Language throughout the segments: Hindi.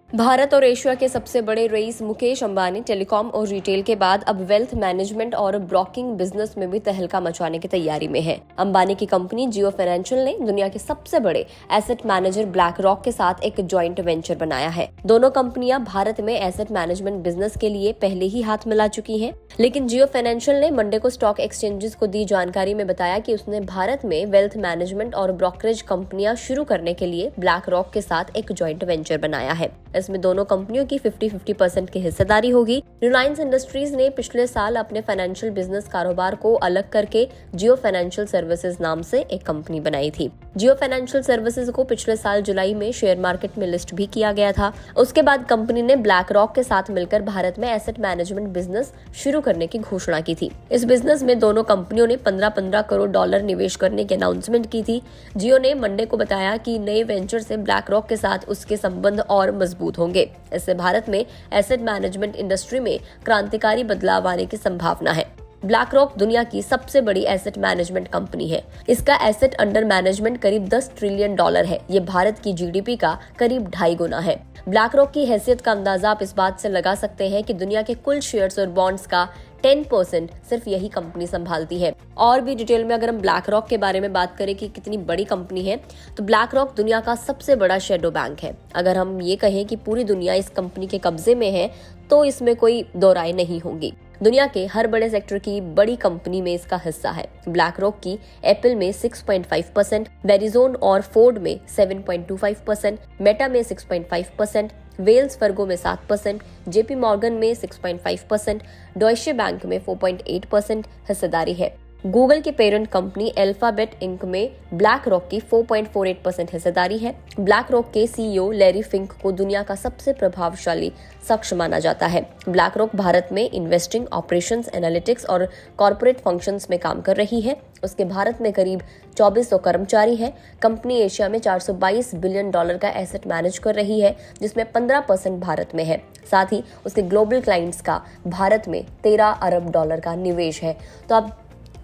भारत और एशिया के सबसे बड़े रईस मुकेश अंबानी टेलीकॉम और रिटेल के बाद अब वेल्थ मैनेजमेंट और ब्रोकिंग बिजनेस में भी तहलका मचाने की तैयारी में है। अंबानी की कंपनी जियो फाइनेंशियल ने दुनिया के सबसे बड़े एसेट मैनेजर ब्लैक रॉक के साथ एक जॉइंट वेंचर बनाया है। दोनों कंपनियां भारत में एसेट मैनेजमेंट बिजनेस के लिए पहले ही हाथ मिला चुकी हैं, लेकिन जियो फाइनेंशियल ने मंडे को स्टॉक एक्सचेंजेस को दी जानकारी में बताया कि उसने भारत में वेल्थ मैनेजमेंट और ब्रोकरेज कंपनियां शुरू करने के लिए ब्लैक रॉक के साथ एक जॉइंट वेंचर बनाया है। इसमें दोनों कंपनियों की 50-50% की हिस्सेदारी होगी। रिलायंस इंडस्ट्रीज ने पिछले साल अपने फाइनेंशियल बिजनेस कारोबार को अलग करके जियो फाइनेंशियल सर्विसेज नाम से एक कंपनी बनाई थी। जियो फाइनेंशियल सर्विसेज को पिछले साल जुलाई में शेयर मार्केट में लिस्ट भी किया गया था। उसके बाद कंपनी ने ब्लैक रॉक के साथ मिलकर भारत में एसेट मैनेजमेंट बिजनेस शुरू करने की घोषणा की थी। इस बिजनेस में दोनों कंपनियों ने 15-15 करोड़ डॉलर निवेश करने की अनाउंसमेंट की थी। जियो ने मंडे को बताया कि नए वेंचर से ब्लैक रॉक के साथ उसके संबंध और मजबूत होंगे। इससे भारत में एसेट मैनेजमेंट इंडस्ट्री में क्रांतिकारी बदलाव आने की संभावना है। ब्लैक रॉक दुनिया की सबसे बड़ी एसेट मैनेजमेंट कंपनी है। इसका एसेट अंडर मैनेजमेंट करीब 10 ट्रिलियन डॉलर है। ये भारत की जीडीपी का करीब 2.5 गुना है। ब्लैक रॉक की हैसियत का अंदाजा आप इस बात से लगा सकते हैं कि दुनिया के कुल शेयर्स और बॉन्ड्स का 10% सिर्फ यही कंपनी संभालती है। और भी डिटेल में अगर हम ब्लैक रॉक के बारे में बात करें कि कितनी बड़ी कंपनी है, तो ब्लैक रॉक दुनिया का सबसे बड़ा शैडो बैंक है। अगर हम ये कहें कि पूरी दुनिया इस कंपनी के कब्जे में है, तो इसमें कोई दो राय नहीं होगी। दुनिया के हर बड़े सेक्टर की बड़ी कंपनी में इसका हिस्सा है। ब्लैक रॉक की एप्पल में 6.5%, वेरिजोन और फोर्ड में 7.25%, मेटा में 6.5%, वेल्स फर्गो में 7%, जेपी मॉर्गन में 6.5%, डॉयचे बैंक में 4.8% हिस्सेदारी है। गूगल के पेरेंट कंपनी अल्फाबेट इंक में ब्लैक रॉक की 4.48% हिस्सेदारी है। ब्लैक रॉक के सीईओ लैरी फिंक को दुनिया का सबसे प्रभावशाली शख्स माना जाता है। ब्लैक रॉक भारत में इन्वेस्टिंग, ऑपरेशंस, एनालिटिक्स और कॉर्पोरेट फंक्शंस में काम कर रही है। उसके भारत में करीब 2400 कर्मचारी हैं। कंपनी एशिया में 422 बिलियन डॉलर का एसेट मैनेज कर रही है, जिसमें 15% भारत में है। साथ ही उसके ग्लोबल क्लाइंट्स का भारत में 13 अरब डॉलर का निवेश है। तो आप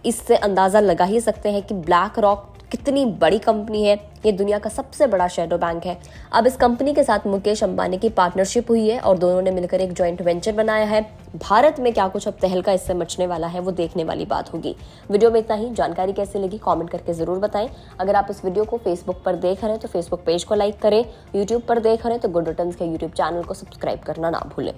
इससे अंदाजा लगा ही सकते हैं कि ब्लैक रॉक कितनी बड़ी कंपनी है। ये दुनिया का सबसे बड़ा शैडो बैंक है। अब इस कंपनी के साथ मुकेश अंबानी की पार्टनरशिप हुई है और दोनों ने मिलकर एक जॉइंट वेंचर बनाया है। भारत में क्या कुछ अब तहलका इससे मचने वाला है, वो देखने वाली बात होगी। वीडियो में इतना ही। जानकारी कैसी लगी कमेंट करके जरूर बताएं। अगर आप इस वीडियो को फेसबुक पर देख रहे हैं तो फेसबुक पेज को लाइक करें। यूट्यूब पर देख रहे हैं तो गुड रिटर्न्स के यूट्यूब चैनल को सब्सक्राइब करना ना भूलें।